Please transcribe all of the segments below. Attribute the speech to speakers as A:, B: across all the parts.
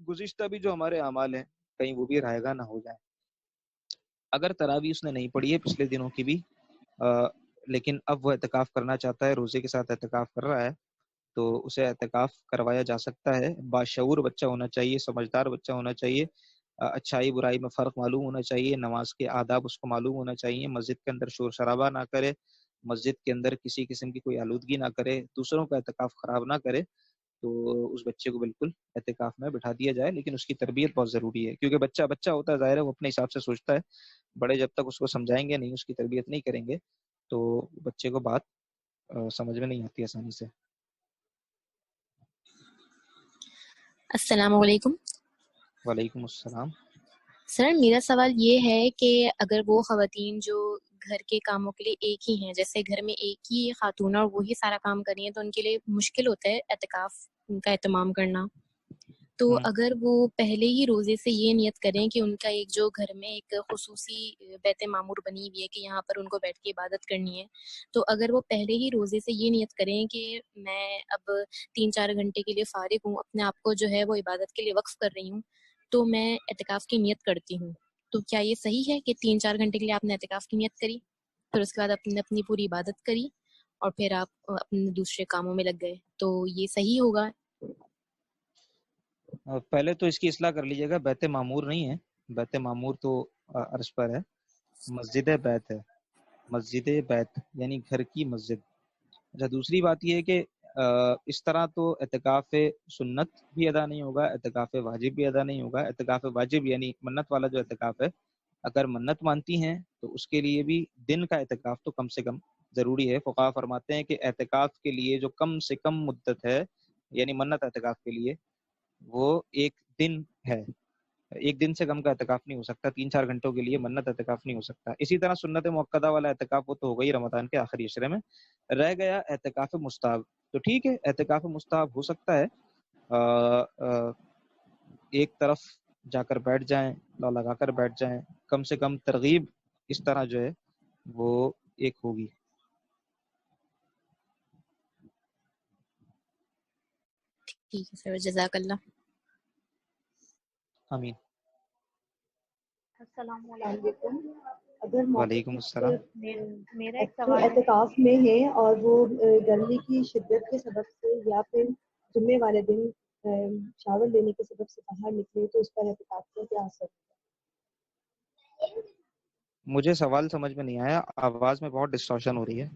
A: گزشتہ بھی جو ہمارے اعمال ہیں کہیں وہ بھی رائے گاہ نہ ہو جائیں. اگر تراویح اس نے نہیں پڑھی ہے پچھلے دنوں کی بھی لیکن اب وہ اعتکاف کرنا چاہتا ہے، روزے کے ساتھ اعتکاف کر رہا ہے، تو اسے اعتکاف کروایا جا سکتا ہے. باشعور بچہ ہونا چاہیے، سمجھدار بچہ ہونا چاہیے، اچھائی برائی میں فرق معلوم ہونا چاہیے، نماز کے آداب اس کو معلوم ہونا چاہیے، مسجد کے اندر شور شرابہ نہ کرے، مسجد کے اندر کسی قسم کی کوئی آلودگی نہ کرے، دوسروں کا اعتکاف خراب نہ کرے. تو اس بچے کو بالکل اعتکاف میں بٹھا دیا جائے، لیکن اس کی تربیت بہت ضروری ہے، کیونکہ بچہ بچہ ہوتا ہے، ظاہر ہے وہ اپنے حساب سے سوچتا ہے. بڑے جب تک اس کو سمجھائیں گے نہیں، اس کی تربیت نہیں کریں گے، تو بچے کو بات سمجھ میں نہیں آتی آسانی سے.
B: السلام علیکم.
A: وعلیکم السلام.
B: سر میرا سوال یہ ہے کہ اگر وہ خواتین جو گھر کے کاموں کے لیے ایک ہی ہیں، جیسے گھر میں ایک ہی خاتون اور وہی سارا کام کر رہی ہیں، تو ان کے لیے مشکل ہوتا ہے اعتکاف کا اہتمام کرنا. تو اگر وہ پہلے ہی روزے سے یہ نیت کریں کہ ان کا ایک جو گھر میں ایک خصوصی بیت معمور بنی ہوئی ہے کہ یہاں پر ان کو بیٹھ کے عبادت کرنی ہے، تو اگر وہ پہلے ہی روزے سے یہ نیت کریں کہ میں اب 3-4 گھنٹے کے لیے فارغ ہوں، اپنے آپ کو جو ہے وہ عبادت کے لیے وقف کر رہی ہوں، تو میں اعتکاف کی نیت کرتی ہوں، تو کیا یہ صحیح ہے کہ 3-4 گھنٹے کے لیے آپ نے اعتکاف کی نیت کری، پھر اس کے بعد آپ نے اپنی پوری عبادت کری اور پھر آپ اپنے دوسرے کاموں میں لگ گئے، تو یہ صحیح ہوگا؟
A: پہلے تو اس کی اصلاح کر لیجیے گا، بیت معمور نہیں ہے، بیت معمور تو عرش پر ہے، مسجد بیت ہے، مسجد بیت یعنی گھر کی مسجد. اچھا، دوسری بات یہ ہے کہ اس طرح تو اعتکاف سنت بھی ادا نہیں ہوگا، اعتکاف واجب بھی ادا نہیں ہوگا. اعتکاف واجب یعنی منت والا جو اعتکاف ہے، اگر منت مانتی ہیں تو اس کے لیے بھی دن کا اعتکاف تو کم سے کم ضروری ہے. فقہا فرماتے ہیں کہ اعتکاف کے لیے جو کم سے کم مدت ہے، یعنی منت اعتکاف کے لیے، وہ ایک دن ہے. ایک دن سے کم کا اعتکاف نہیں ہو سکتا، 3-4 گھنٹوں کے لیے منت اعتکاف نہیں ہو سکتا. اسی طرح سنت موقدہ والا اعتکاف وہ تو ہو گئی رمضان کے آخری عشرے میں. رہ گیا اعتکاف مستحب، تو ٹھیک ہے اعتکاف مستحب ہو سکتا ہے، ایک طرف جا کر بیٹھ جائیں، لگا کر بیٹھ جائیں، کم سے کم ترغیب اس طرح جو ہے وہ ایک ہوگی.
B: ٹھیک ہے سر، جزاک اللہ.
A: آمین.
C: السلام علیکم. اگر
A: وعلیکم السلام.
C: میرا ایک سوال اعتکاف میں ہے اور وہ گرمی کی شدت کے سبب سے یا پھر جمعے والے دن شاور لینے کے سبب سے باہر نکلے، تو اس پر اعتکاف کا کیا اثر ہے؟
A: مجھے سوال سمجھ میں نہیں آیا، آواز میں بہت ڈسٹارشن ہو رہی ہے.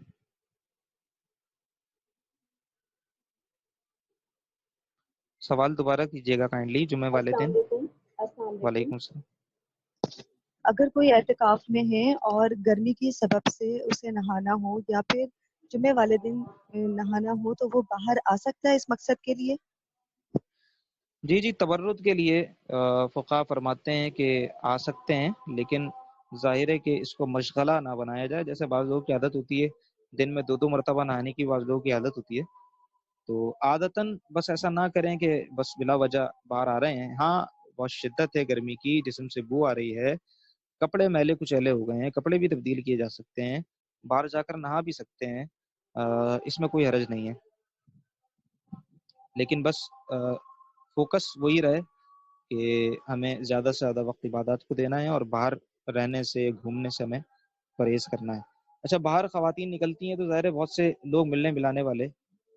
A: سوال دوبارہ کیجیے گا کائنڈلی. جمعے والے
C: السلام
A: دن.
C: علیکم. السلام علیکم.
A: وعلیکم السلام.
C: اگر کوئی اعتکاف میں ہے اور گرمی کی سبب سے اسے نہانا ہو یا پھر جمعے والے دن نہانا ہو، تو وہ باہر آ سکتا ہے اس مقصد کے لیے؟
A: جی تبرد کے لیے فقہا فرماتے ہیں کہ آ سکتے ہیں، لیکن ظاہر ہے کہ اس کو مشغلہ نہ بنایا جائے. جیسے بعض لوگوں کی عادت ہوتی ہے دن میں 2 مرتبہ نہانے کی، بعض لوگوں کی عادت ہوتی ہے، تو عادتاً بس ایسا نہ کریں کہ بس بلا وجہ باہر آ رہے ہیں. ہاں بہت شدت ہے گرمی کی، جسم سے بو آ رہی ہے، کپڑے میلے کچیلے ہو گئے ہیں، کپڑے بھی تبدیل کیے جا سکتے ہیں، باہر جا کر نہا بھی سکتے ہیں، اس میں کوئی حرج نہیں ہے. لیکن بس فوکس وہی رہے کہ ہمیں زیادہ سے زیادہ وقت عبادات کو دینا ہے اور باہر رہنے سے گھومنے سے ہمیں پرہیز کرنا ہے. اچھا، باہر خواتین نکلتی ہیں تو ظاہر ہے بہت سے لوگ ملنے ملانے والے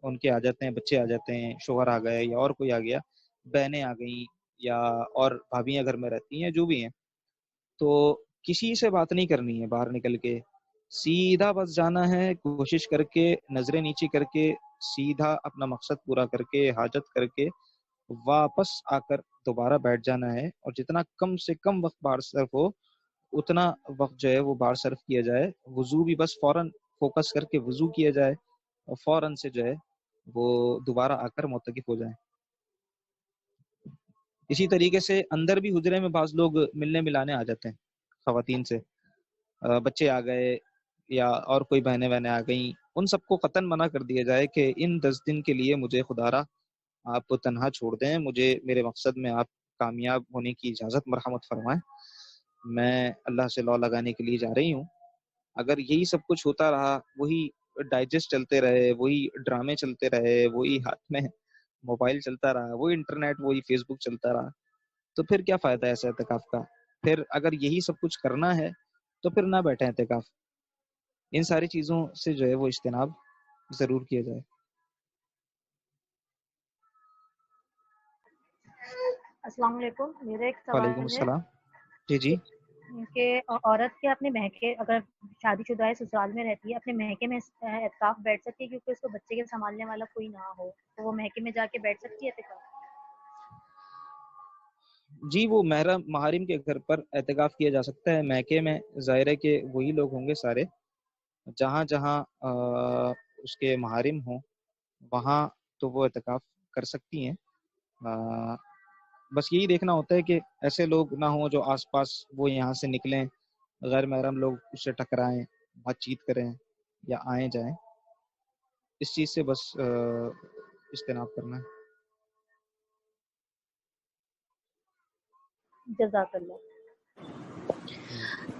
A: ان کے آ جاتے ہیں، بچے آ جاتے ہیں، شوہر آ گئے یا اور کوئی آ گیا، بہنیں آ گئیں یا اور بھابیاں گھر میں رہتی ہیں، جو بھی ہیں، تو کسی سے بات نہیں کرنی ہے. باہر نکل کے سیدھا بس جانا ہے، کوشش کر کے نظریں نیچی کر کے سیدھا اپنا مقصد پورا کر کے حاجت کر کے واپس آ کر دوبارہ بیٹھ جانا ہے. اور جتنا کم سے کم وقت باہر صرف ہو اتنا وقت جو ہے وہ باہر صرف کیا جائے. وضو بھی بس فوراً فوکس کر کے وضو کیا جائے اور فوراً سے جو ہے وہ دوبارہ آ کر معتکف ہو جائیں. اسی طریقے سے اندر بھی حجرے میں بعض لوگ ملنے ملانے آ جاتے ہیں خواتین سے، بچے آ گئے یا اور کوئی بہنیں بہنیں آ گئیں، ان سب کو قطعاً منع کر دیا جائے کہ ان 10 دن کے لیے مجھے خدا را آپ تنہا چھوڑ دیں، مجھے میرے مقصد میں آپ کامیاب ہونے کی اجازت مرحمت فرمائیں، میں اللہ سے لو لگانے کے لیے جا رہی ہوں. اگر یہی سب کچھ ہوتا رہا، وہی ڈائجسٹ چلتے رہے، وہی ڈرامے چلتے رہے، وہی ہاتھ میں موبائل چلتا رہا, وہی انٹرنیٹ, وہی فیس بک چلتا رہا, تو پھر کیا فائدہ ہے ایسے اعتکاف کا؟ پھر اگر یہی سب کچھ کرنا ہے تو پھر نہ بیٹھیں اعتکاف. ان ساری چیزوں سے جو ہے وہ اجتناب ضرور کیا جائے.
D: السلام علیکم. میرا ایک
A: وعلیکم
D: سوال ہے
A: السلام. جی جی.
D: کہ عورت کے اپنے مہکے, اگر شادی شدہ ہے, سسرال میں رہتی ہے, اپنے مہکے میں اعتکاف بیٹھ سکتی ہے کیونکہ اس کو بچے کے سنبھالنے والا کوئی نہ ہو, تو وہ مہکے میں جا کے بیٹھ سکتی ہے اعتکاف؟
A: جی, وہ محارم کے گھر پر اعتکاف کیا جا سکتا ہے. میکے میں ظاہر ہے کہ وہی لوگ ہوں گے سارے, جہاں جہاں اس کے محارم ہوں وہاں تو وہ اعتکاف کر سکتی ہیں. بس یہی دیکھنا ہوتا ہے کہ ایسے لوگ نہ ہوں جو آس پاس وہ یہاں سے نکلیں, غیر محرم لوگ اس سے ٹکرائیں, بات چیت کریں یا آئیں جائیں. اس چیز سے بس اجتناب کرنا ہے.
D: جزاک اللہ.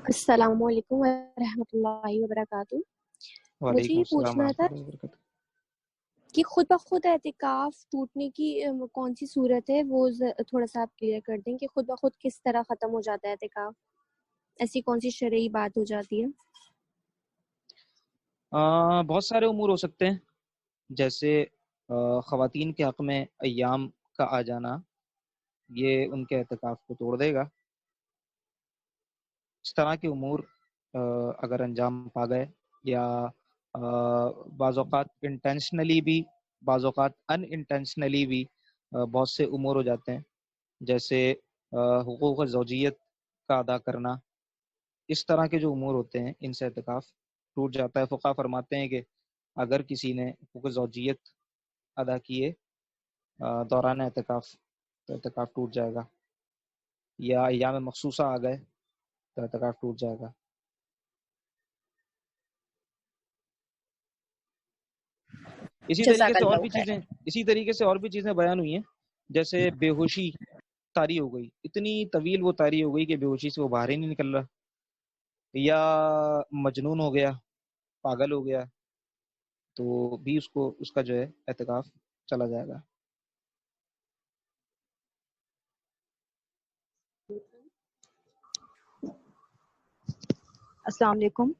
B: السلام علیکم ورحمۃ اللہ وبرکاتہ. مجھے
A: وعلیکم
B: یہ
A: السلام
B: پوچھنا
A: ورحمۃ
B: تھا
A: اللہ وبرکاتہ.
B: کہ خود بخود اعتکاف ٹوٹنے کی کون سی صورت ہے, وہ تھوڑا سا آپ کلیئر کر دیں کہ خود بخود کس طرح ختم ہو جاتا ہے اعتکاف, ایسی کون سی شرعی بات ہو جاتی ہے؟
A: بہت سارے امور ہو سکتے ہیں, جیسے خواتین کے حق میں ایام کا آ جانا, یہ ان کے اعتکاف کو توڑ دے گا. اس طرح کے امور اگر انجام پا گئے, یا بعض اوقات انٹینشنلی بھی, بعض اوقات ان انٹینشنلی بھی بہت سے امور ہو جاتے ہیں, جیسے حقوق زوجیت کا ادا کرنا. اس طرح کے جو امور ہوتے ہیں ان سے اعتکاف ٹوٹ جاتا ہے. فقہا فرماتے ہیں کہ اگر کسی نے حقوق زوجیت ادا کیے دوران اعتکاف تو اعتکاف ٹوٹ جائے گا, یا ایام مخصوصہ آ گئے تو اعتکاف ٹوٹ جائے گا. اسی طریقے
B: جزاک
A: سے اور
B: اللہ
A: بھی
B: خیر.
A: چیزیں اسی طریقے سے اور بھی چیزیں بیان ہوئی ہیں, جیسے بے ہوشی طاری ہو گئی, اتنی طویل وہ طاری ہو گئی کہ بے ہوشی سے وہ باہر ہی نہیں نکل رہا, یا مجنون ہو گیا, پاگل ہو گیا, تو بھی اس کا جو ہے اعتکاف چلا جائے گا.
C: السلام علیکم.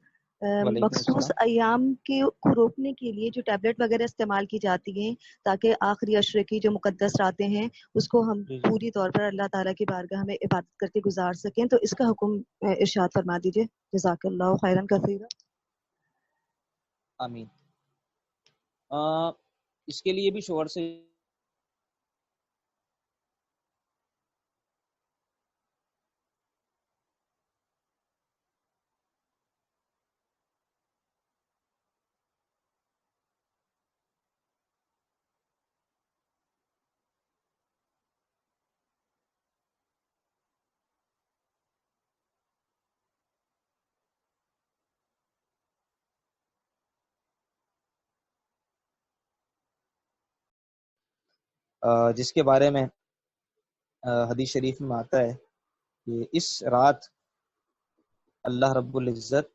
A: وعلیکم
C: مخصوص
A: السلام.
C: ایام کو روکنے کے لیے جو ٹیبلٹ وغیرہ استعمال کی جاتی ہیں تاکہ آخری عشرے کی جو مقدس راتیں ہیں اس کو ہم
A: جی جی.
C: پوری طور پر اللہ تعالیٰ کی بارگاہ میں عبادت کر کے گزار سکیں, تو اس کا حکم ارشاد فرما دیجیے. جزاک اللہ خیرن کثیرا.
A: آمین. اس کے لیے بھی شوہر سے جس کے بارے میں حدیث شریف میں آتا ہے کہ اس رات اللہ رب العزت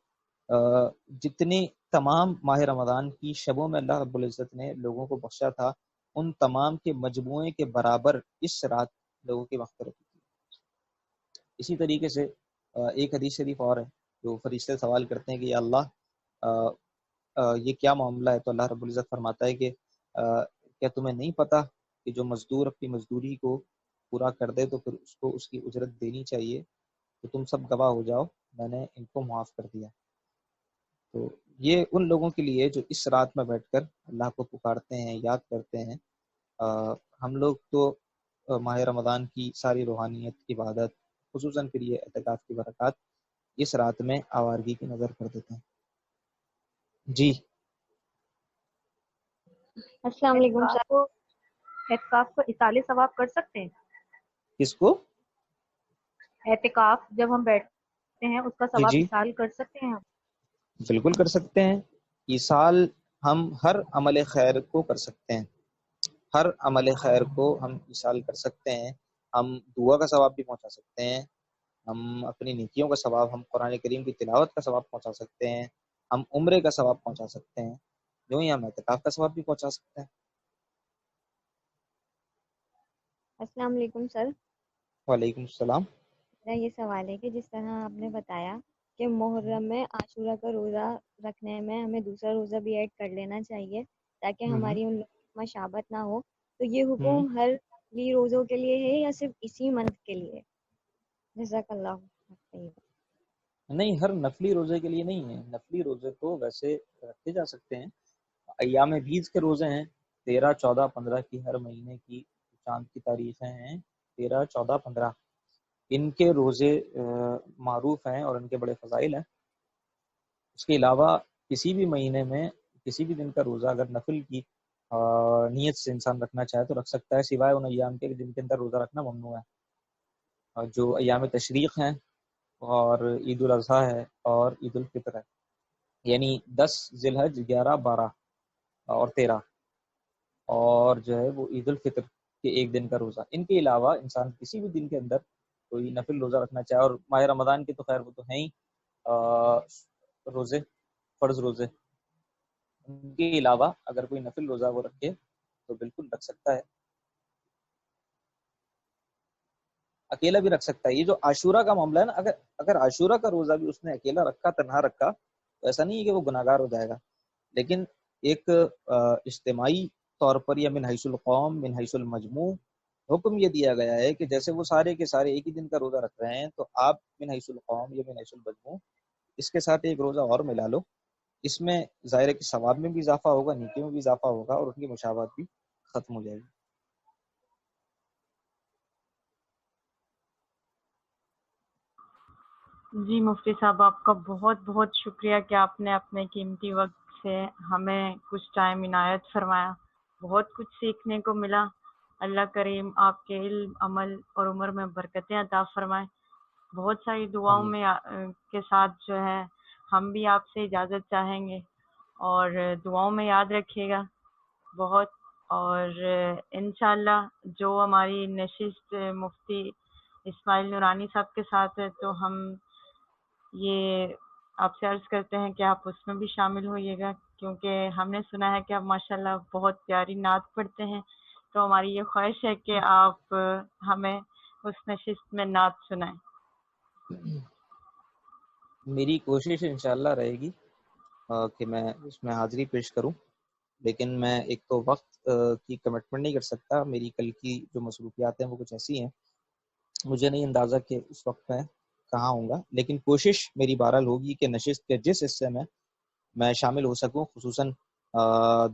A: جتنی تمام ماہ رمضان کی شبوں میں اللہ رب العزت نے لوگوں کو بخشا تھا, ان تمام کے مجموعے کے برابر اس رات لوگوں کی مغفرت کی. اسی طریقے سے ایک حدیث شریف اور ہے جو فرشتے سوال کرتے ہیں کہ یا اللہ یہ کیا معاملہ ہے, تو اللہ رب العزت فرماتا ہے کہ کیا تمہیں نہیں پتا کہ جو مزدور اپنی مزدوری کو پورا کر دے تو پھر اس کو اس کی اجرت دینی چاہیے, تو تم سب گواہ ہو جاؤ, میں نے ان کو معاف کر دیا. تو یہ ان لوگوں کے لیے جو اس رات میں بیٹھ کر اللہ کو پکارتے ہیں, یاد کرتے ہیں. ہم لوگ تو ماہ رمضان کی ساری روحانیت, عبادت, خصوصاً پھر یہ اعتکاف کی برکات اس رات میں آوارگی کی نظر کر دیتے ہیں. جی.
D: السلام علیکم. اعتکاف کو اصال ثواب کر سکتے ہیں؟
A: کس کو؟
D: اعتکاف جب ہم بیٹھتے ہیں اس کا
A: جی
D: ثواب
A: جی,
D: اصال کر سکتے ہیں ہم؟
A: بالکل کر سکتے ہیں. ایصال ہم ہر عمل خیر کو کر سکتے ہیں, ہر عمل خیر کو ہم ایصال کر سکتے ہیں. ہم دعا کا ثواب بھی پہنچا سکتے ہیں, ہم اپنی نیکیوں کا ثواب, ہم قرآن کریم کی تلاوت کا ثواب پہنچا سکتے ہیں, ہم عمرے کا ثواب پہنچا سکتے ہیں, جو ہی ہم اعتکاف کا ثواب بھی پہنچا سکتے ہیں.
E: السلام علیکم سر.
A: وعلیکم السلام.
E: میرا یہ سوال ہے کہ جس طرح آپ نے بتایا کہ محرم میں عاشورہ کا روزہ رکھنے میں ہمیں دوسرا روزہ بھی ایڈ کر لینا چاہیے تاکہ ہماری ان لوگوں میں مشابت نہ ہو، تو یہ حکم ہر روزوں کے لیے ہے یا صرف اسی منتھ کے لیے؟ جزاک اللہ خیر.
A: نہیں، ہر نفلی روزے کے لیے نہیں ہے. نفلی روزے تو ویسے رکھے جا سکتے ہیں. ایام بیز کے روزے ہیں 13، 14، 15 کی، ہر مہینے کی چاند کی تاریخیں ہیں 13، 14، 15. ان کے روزے معروف ہیں اور ان کے بڑے فضائل ہیں. اس کے علاوہ کسی بھی مہینے میں کسی بھی دن کا روزہ اگر نفل کی نیت سے انسان رکھنا چاہے تو رکھ سکتا ہے، سوائے ان ایام کے جن کے اندر روزہ رکھنا ممنوع ہے، جو ایام تشریق ہیں اور عید الاضحیٰ ہے اور عید الفطر ہے، یعنی 10 ذی الحج، 11، 12 اور 13، اور جو ہے وہ عید الفطر کے ایک دن کا روزہ. ان کے علاوہ انسان کسی بھی دن کے اندر کوئی نفل روزہ رکھنا چاہے، اور ماہ رمضان کے تو خیر وہ تو ہیں ہی روزے، فرض روزے، ان کے علاوہ اگر کوئی نفل روزہ وہ رکھے تو بالکل رکھ سکتا ہے. اکیلا بھی رکھ سکتا ہے. یہ جو عاشورہ کا معاملہ ہے نا، اگر عاشورہ کا روزہ بھی اس نے اکیلا رکھا، تنہا رکھا، تو ایسا نہیں ہے کہ وہ گناہگار ہو جائے گا، لیکن ایک اجتماعی طور پر یا من حیث القوم من حیث المجموع حکم یہ دیا گیا ہے کہ جیسے وہ سارے کے سارے ایک ہی دن کا روزہ رکھ رہے ہیں، تو آپ من حیث القوم یا من حیث المجموع اس کے ساتھ ایک روزہ اور ملا لو. اس میں ظاہر ہے کہ ثواب میں بھی اضافہ ہوگا، نیکی میں بھی اضافہ ہوگا، اور ان کی مشابہت بھی ختم ہو جائے گی.
F: جی مفتی صاحب، آپ کا بہت بہت شکریہ کہ آپ نے اپنے قیمتی وقت سے ہمیں کچھ ٹائم عنایت فرمایا. بہت کچھ سیکھنے کو ملا. اللہ کریم آپ کے علم، عمل اور عمر میں برکتیں عطا فرمائے. بہت ساری دعاؤں
A: آمین.
F: میں کے ساتھ جو ہے ہم بھی آپ سے اجازت چاہیں گے، اور دعاؤں میں یاد رکھیے گا بہت. اور انشاءاللہ جو ہماری نشست مفتی اسماعیل نورانی صاحب کے ساتھ ہے، تو ہم یہ آپ سے عرض کرتے ہیں کہ آپ اس میں بھی شامل ہوئیے گا، کیونکہ ہم نے سنا ہے کہ آپ ماشاءاللہ بہت پیاری نعت پڑھتے ہیں. تو ہماری یہ خواہش ہے کہ آپ ہمیں اس نشست میں نعت سنائیں.
A: میری کوشش انشاءاللہ رہے گی کہ میں اس میں حاضری پیش کروں، لیکن میں ایک تو وقت کی کمٹمنٹ نہیں کر سکتا. میری کل کی جو مصروفیات ہیں وہ کچھ ایسی ہیں، مجھے نہیں اندازہ کہ اس وقت میں کہاں ہوں گا، لیکن کوشش میری بہرحال ہوگی کہ نشست کے جس حصے میں شامل ہو سکوں، خصوصاً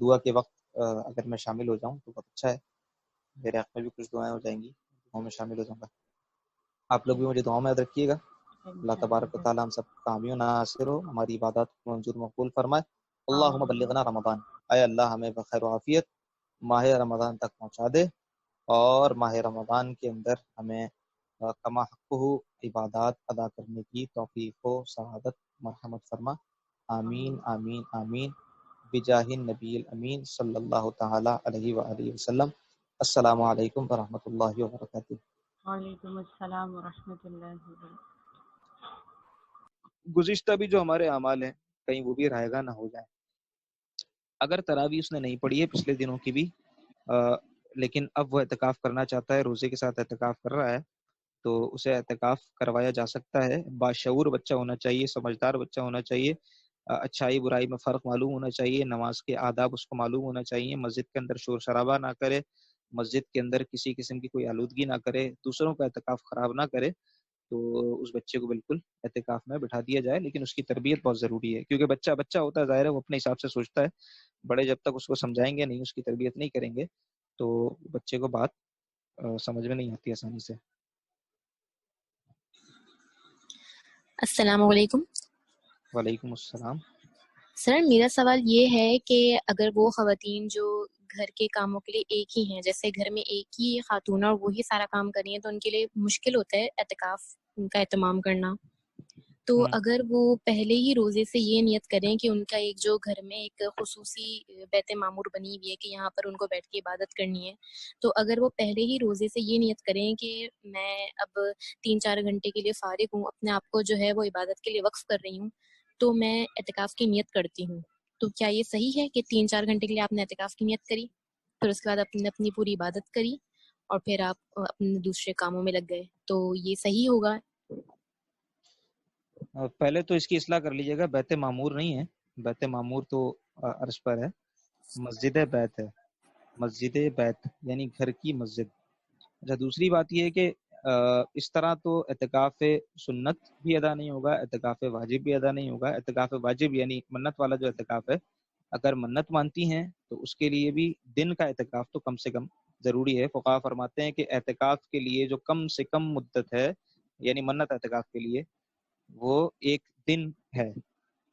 A: دعا کے وقت اگر میں شامل ہو جاؤں تو بہت اچھا ہے. میرے حق میں بھی کچھ دعائیں ہو جائیں گی، دعاؤں میں شامل ہو جاؤں گا. آپ لوگ بھی مجھے دعاؤں میں یاد رکھیے گا. اللہ تبارک و تعالیٰ ہم سب کامیوں ناصر ہو، ہماری عبادات کو منظور مقبول فرمائے. اللہم بلغنا رمضان، اے اللہ ہمیں بخیر و عافیت ماہ رمضان تک پہنچا دے، اور ماہ رمضان کے اندر ہمیں کما حق عبادات ادا کرنے کی توفیق و سعادت مرحمت فرما. آمین آمین آمین بجاہ النبی الامین صلی اللہ تعالی علیہ وآلہ وسلم. السلام علیکم ورحمۃ اللہ وبرکاتہ.
F: وعلیکم السلام ورحمۃ اللہ وبرکاتہ.
A: گزشتہ بھی جو ہمارے اعمال ہیں کہیں وہ بھی رائے گاہ نہ ہو جائیں. اگر تراویح اس نے نہیں پڑھی ہے پچھلے دنوں کی بھی، لیکن اب وہ اعتکاف کرنا چاہتا ہے، روزے کے ساتھ اعتکاف کر رہا ہے، تو اسے اعتکاف کروایا جا سکتا ہے. باشعور بچہ ہونا چاہیے، سمجھدار بچہ ہونا چاہیے، اچھائی برائی میں فرق معلوم ہونا چاہیے، نماز کے آداب اس کو معلوم ہونا چاہیے، مسجد کے اندر شور شرابہ نہ کرے، مسجد کے اندر کسی قسم کی کوئی آلودگی نہ کرے، دوسروں کا اعتکاف خراب نہ کرے. تو اس بچے کو بالکل اعتکاف میں بٹھا دیا جائے، لیکن اس کی تربیت بہت ضروری ہے، کیونکہ بچہ بچہ ہوتا ہے، ظاہر ہے وہ اپنے حساب سے سوچتا ہے. بڑے جب تک اس کو سمجھائیں گے نہیں، اس کی تربیت نہیں کریں گے، تو بچے کو بات سمجھ میں نہیں آتی آسانی سے.
B: السلام علیکم.
A: وعلیکم السلام.
B: سر میرا سوال یہ ہے کہ اگر وہ خواتین جو گھر کے کاموں کے لیے ایک ہی ہیں، جیسے گھر میں ایک ہی خاتون اور وہی سارا کام کر رہی ہیں، تو ان کے لیے مشکل ہوتا ہے اعتکاف کا اہتمام کرنا. تو اگر وہ پہلے ہی روزے سے یہ نیت کریں کہ ان کا ایک جو گھر میں ایک خصوصی بیت معمور بنی ہوئی ہے کہ یہاں پر ان کو بیٹھ کے عبادت کرنی ہے، تو اگر وہ پہلے ہی روزے سے یہ نیت کریں کہ میں اب 3-4 گھنٹے کے لیے فارغ ہوں، اپنے آپ کو جو ہے وہ عبادت کے لیے وقف کر رہی ہوں، تو میں اعتکاف کی نیت کرتی ہوں، تو کیا یہ صحیح ہے کہ 3-4 گھنٹے کے لیے آپ نے اعتکاف کی نیت کری، پھر اس کے بعد آپ نے اپنی پوری عبادت کری، اور پھر آپ اپنے دوسرے کاموں میں لگ گئے، تو یہ صحیح ہوگا؟
A: پہلے تو اس کی اصلاح کر لیجیے گا، بیت معمور نہیں ہے، بیت معمور تو عرش پر ہے، مسجد بیت ہے، مسجد بیت یعنی گھر کی مسجد۔ اچھا، دوسری بات یہ ہے کہ اس طرح تو اعتکاف سنت بھی ادا نہیں ہوگا، اعتکاف واجب بھی ادا نہیں ہوگا۔ اعتکاف واجب یعنی منت والا جو اعتکاف ہے، اگر منت مانتی ہیں تو اس کے لیے بھی دن کا اعتکاف تو کم سے کم ضروری ہے۔ فقہا فرماتے ہیں کہ اعتکاف کے لیے جو کم سے کم مدت ہے، یعنی منت اعتکاف کے لیے، وہ ایک دن ہے۔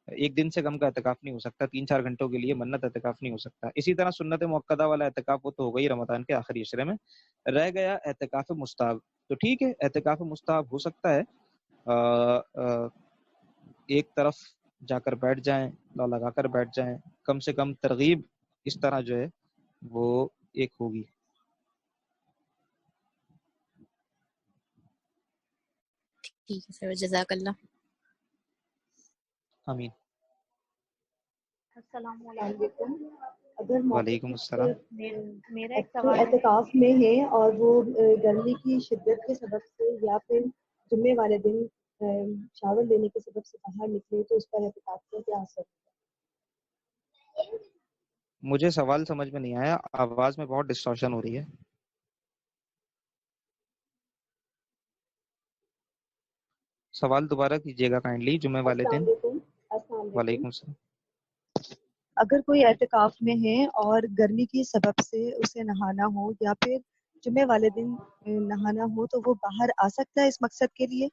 A: ایک دن سے کم کا اعتکاف نہیں ہو سکتا، 3-4 گھنٹوں کے لیے منت اعتکاف نہیں ہو سکتا۔ اسی طرح سنت موقدہ والا اعتکاف وہ تو ہو گئی رمضان کے آخری عشرے میں، رہ گیا اعتکاف مستحب۔ تو ٹھیک ہے، اعتکاف مستحب ہو سکتا ہے، ایک طرف جا کر بیٹھ جائیں، لا لگا کر بیٹھ جائیں، کم سے کم ترغیب اس طرح جو ہے وہ ایک ہوگی۔
B: ٹھیک ہے سر، جزاک اللہ۔
A: آمین۔
D: السلام
C: السلام
D: علیکم۔
C: علیکم۔ اگر
A: وعلیکم
C: معتکف
A: السلام۔
D: میرا ایک
C: جو
D: سوال ہے۔
C: اعتکاف میں ہے اور وہ گرمی کی شدت کے سبب سے یا پھر جمعے والے دن شاور لینے کے سبب سے باہر نکلے تو اس پر اعتکاف کا کیا اثر ہے؟
A: مجھے سوال سمجھ میں نہیں آیا، آواز میں بہت ڈسٹارشن ہو رہی ہے، سوال دوبارہ کیجیے گا کائنڈلی۔ جمعے والے
C: السلام
A: دن۔
C: علیکم۔ السلام علیکم۔
A: وعلیکم السلام۔
C: اگر کوئی اعتکاف میں ہے اور گرمی کی سبب سے اسے نہانا ہو یا پھر جمعے والے دن نہانا ہو تو وہ باہر آ سکتا ہے اس مقصد کے لیے؟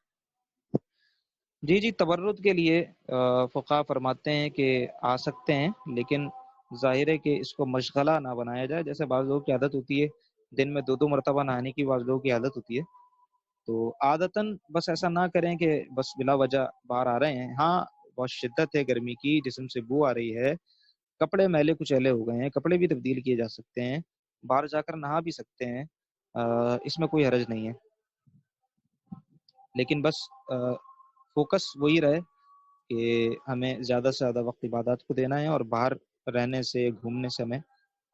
A: جی، تبرد کے لیے فقہا فرماتے ہیں کہ آ سکتے ہیں، لیکن ظاہر ہے کہ اس کو مشغلہ نہ بنایا جائے۔ جیسے بعض لوگوں کی عادت ہوتی ہے دن میں 2 مرتبہ نہانے کی، بعض لوگوں کی عادت ہوتی ہے، تو عادتاً بس ایسا نہ کریں کہ بس بلا وجہ باہر آ رہے ہیں۔ ہاں، بہت شدت ہے گرمی کی، جسم سے بو آ رہی ہے، کپڑے میلے کچیلے ہو گئے ہیں، کپڑے بھی تبدیل کیے جا سکتے ہیں، باہر جا کر نہا بھی سکتے ہیں، اس میں کوئی حرج نہیں ہے، لیکن بس فوکس وہی رہے کہ ہمیں زیادہ سے زیادہ وقت عبادات کو دینا ہے اور باہر رہنے سے، گھومنے سے ہمیں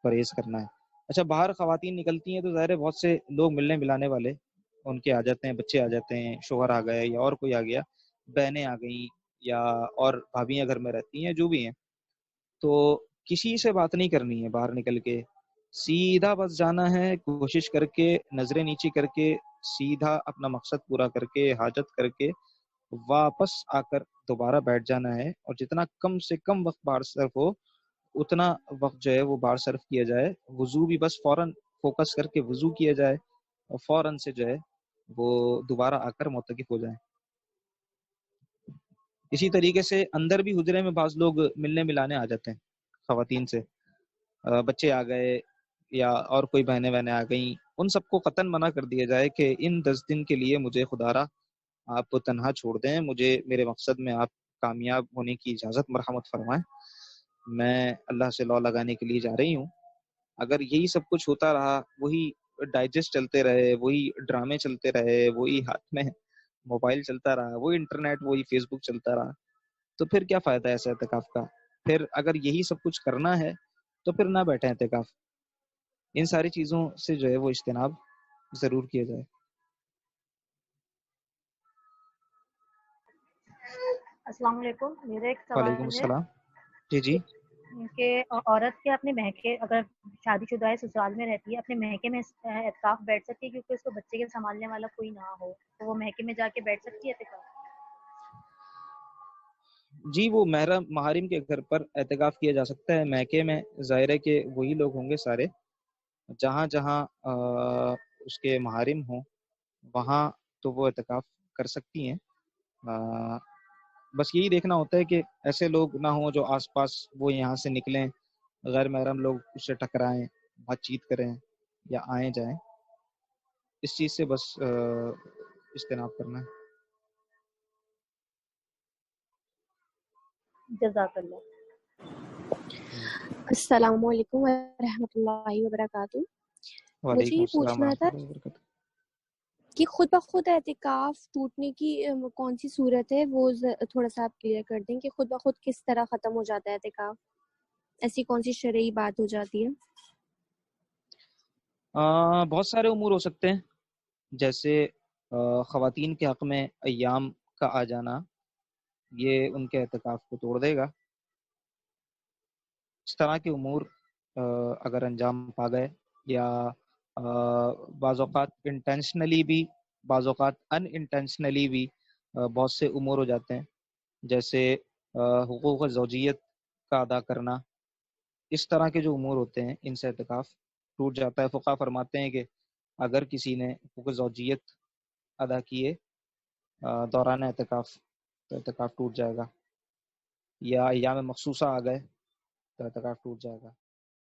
A: پرہیز کرنا ہے۔ اچھا، باہر خواتین نکلتی ہیں تو ظاہر ہے بہت سے لوگ ملنے ملانے والے ان کے آ جاتے ہیں، بچے آ جاتے ہیں، شوہر آ گئے یا اور کوئی آ گیا، بہنیں آ گئیں یا اور بھابیاں گھر میں رہتی ہیں، جو بھی ہیں، تو کسی سے بات نہیں کرنی ہے باہر نکل کے، سیدھا بس جانا ہے، کوشش کر کے نظریں نیچی کر کے سیدھا اپنا مقصد پورا کر کے، حاجت کر کے واپس آ کر دوبارہ بیٹھ جانا ہے، اور جتنا کم سے کم وقت باہر صرف ہو اتنا وقت جو ہے وہ باہر صرف کیا جائے۔ وضو بھی بس فوراً فوکس کر کے وضو کیا جائے اور فوراً سے جو ہے وہ دوبارہ آ کر معتکف ہو جائیں۔ اسی طریقے سے اندر بھی حجرے میں بعض لوگ ملنے ملانے آ جاتے ہیں خواتین سے، بچے آ گئے یا اور کوئی بہنیں آ گئیں، ان سب کو قطعاً منع کر دیا جائے کہ ان 10 دن کے لیے مجھے خدارا آپ تنہا چھوڑ دیں، مجھے میرے مقصد میں آپ کامیاب ہونے کی اجازت مرحمت فرمائیں، میں اللہ سے لو لگانے کے لیے جا رہی ہوں۔ اگر یہی سب کچھ ہوتا رہا، وہی ڈائجسٹ چلتے رہے، وہی ڈرامے چلتے رہے، وہی ہاتھ میں موبائل چلتا رہا، وہی انٹرنیٹ، وہی فیس بک چلتا رہا، تو پھر کیا فائدہ ہے ایسے اعتکاف کا؟ پھر اگر یہی سب کچھ کرنا ہے تو پھر نہ بیٹھیں اعتکاف، ان ساری چیزوں سے جو ہے وہ اجتناب ضرور کیا جائے۔
D: السلام علیکم۔ میرا ایک
A: وعلیکم
D: سوال ہے
A: السلام۔ جی
D: کہ عورت کے اپنے میکے، اگر شادی شدہ ہے، سسرال میں رہتی ہے، اپنے میکے میں اعتکاف بیٹھ سکتی ہے کیونکہ اس کو بچے کے سنبھالنے والا کوئی نہ ہو، تو وہ میکے میں جا کے بیٹھ سکتی ہے اعتکاف؟
A: جی، وہ محارم کے گھر پر اعتکاف کیا جا سکتا ہے۔ میکے میں ظاہر ہے کہ وہی لوگ ہوں گے سارے، جہاں جہاں اس کے محارم ہوں وہاں تو وہ اعتکاف کر سکتی ہیں۔ بس یہی دیکھنا ہوتا ہے کہ ایسے لوگ نہ ہوں جو آس پاس وہ یہاں سے نکلیں، غیر محرم لوگ اس سے ٹکرائیں، بات چیت کریں یا آئیں جائیں، اس چیز سے بس اجتناب کرنا ہے۔
D: جزاک اللہ۔
G: السلام علیکم ورحمۃ اللہ وبرکاتہ۔ مجھے
A: وعلیکم
G: یہ
A: السلام
G: پوچھنا
A: ورحمۃ
G: تھا
A: اللہ وبرکاتہ۔
G: کہ خود بخود اعتکاف ٹوٹنے کی کون سی صورت ہے، وہ تھوڑا سا آپ کلیئر کر دیں کہ خود بخود کس طرح ختم ہو جاتا ہے اعتکاف، ایسی کون سی شرعی بات ہو جاتی ہے؟
A: بہت سارے امور ہو سکتے ہیں، جیسے خواتین کے حق میں ایام کا آ جانا، یہ ان کے اعتکاف کو توڑ دے گا۔ اس طرح کے امور اگر انجام پا گئے، یا بعض اوقات انٹینشنلی بھی، بعض اوقات ان انٹینشنلی بھی بہت سے امور ہو جاتے ہیں، جیسے حقوق زوجیت کا ادا کرنا، اس طرح کے جو امور ہوتے ہیں ان سے اعتکاف ٹوٹ جاتا ہے۔ فقہا فرماتے ہیں کہ اگر کسی نے حقوق زوجیت ادا کیے دوران اعتکاف تو اعتکاف ٹوٹ جائے گا، یا ایام مخصوصہ آ گئے تو اعتکاف ٹوٹ جائے گا۔